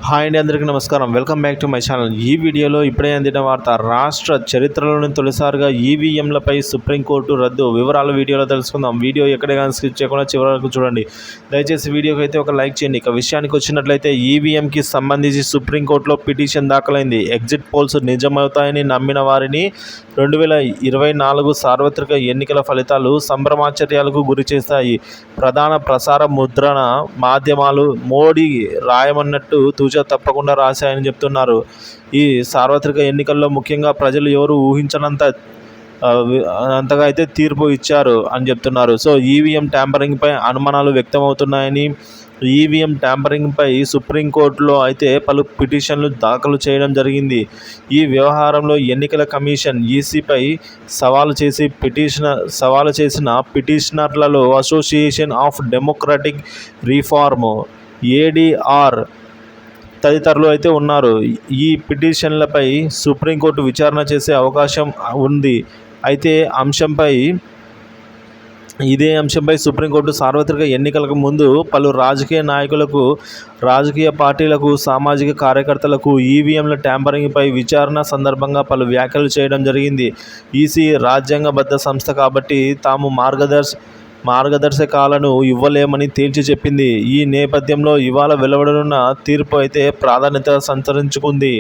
Hi అండి, అందరికీ నమస్కారం. Welcome back to my channel. ఈ వీడియోలో ఇప్పుడే అందిన వార్త. రాష్ట్ర చరిత్రలోని తొలిసారిగా ఈవీఎంలపై సుప్రీంకోర్టు రద్దు. వివరాలు వీడియోలో తెలుసుకుందాం. వీడియో ఎక్కడైనా స్కిప్ చేయకుండా చివరి వరకు చూడండి. దయచేసి వీడియోకి అయితే ఒక లైక్ చేయండి. ఇక విషయానికి వచ్చినట్లయితే ఈవీఎంకి సంబంధించి సుప్రీంకోర్టులో పిటిషన్ దాఖలైంది. ఎగ్జిట్ పోల్స్ నిజమవుతాయని నమ్మిన వారిని 2024 సార్వత్రిక ఎన్నికల ఫలితాలు సంభ్రమాశ్చర్యాలకు గురిచేస్తాయి. ప్రధాన ప్రసార ముద్రణ మాధ్యమాలు మోడీ రాయమన్నట్టు తూచా తప్పకుండా రాశాయని చెప్తున్నారు. ఈ సార్వత్రిక ఎన్నికల్లో ముఖ్యంగా ప్రజలు ఎవరు ఊహించనంత అంతగా అయితే తీర్పు ఇచ్చారు అని చెప్తున్నారు. సో ఈవీఎం ట్యాంపరింగ్పై అనుమానాలు వ్యక్తమవుతున్నాయని, ఈవీఎం ట్యాంపరింగ్పై సుప్రీంకోర్టులో అయితే పలు పిటిషన్లు దాఖలు చేయడం జరిగింది. ఈ వ్యవహారంలో ఎన్నికల కమిషన్ ఈసీపై సవాలు చేసిన పిటిషనర్లలో association of democratic reform ADR తదితరులు అయితే ఉన్నారు. ఈ పిటిషన్లపై సుప్రీంకోర్టు విచారణ చేసే అవకాశం ఉంది. అయితే ఇదే అంశంపై సుప్రీంకోర్టు సార్వత్రిక ఎన్నికలకు ముందు పలు రాజకీయ నాయకులకు, రాజకీయ పార్టీలకు, సామాజిక కార్యకర్తలకు ఈవీఎంల ట్యాంపరింగ్పై విచారణ సందర్భంగా పలు వ్యాఖ్యలు చేయడం జరిగింది. ఈసీ రాజ్యాంగబద్ధ సంస్థ కాబట్టి తాము మార్గదర్శకాలను ఇవ్వలేమని తేల్చి చెప్పింది. ఈ నేపథ్యంలో ఇవాళ వెలువడనున్న తీర్పు అయితే ప్రాధాన్యత సంతరించుకుంది.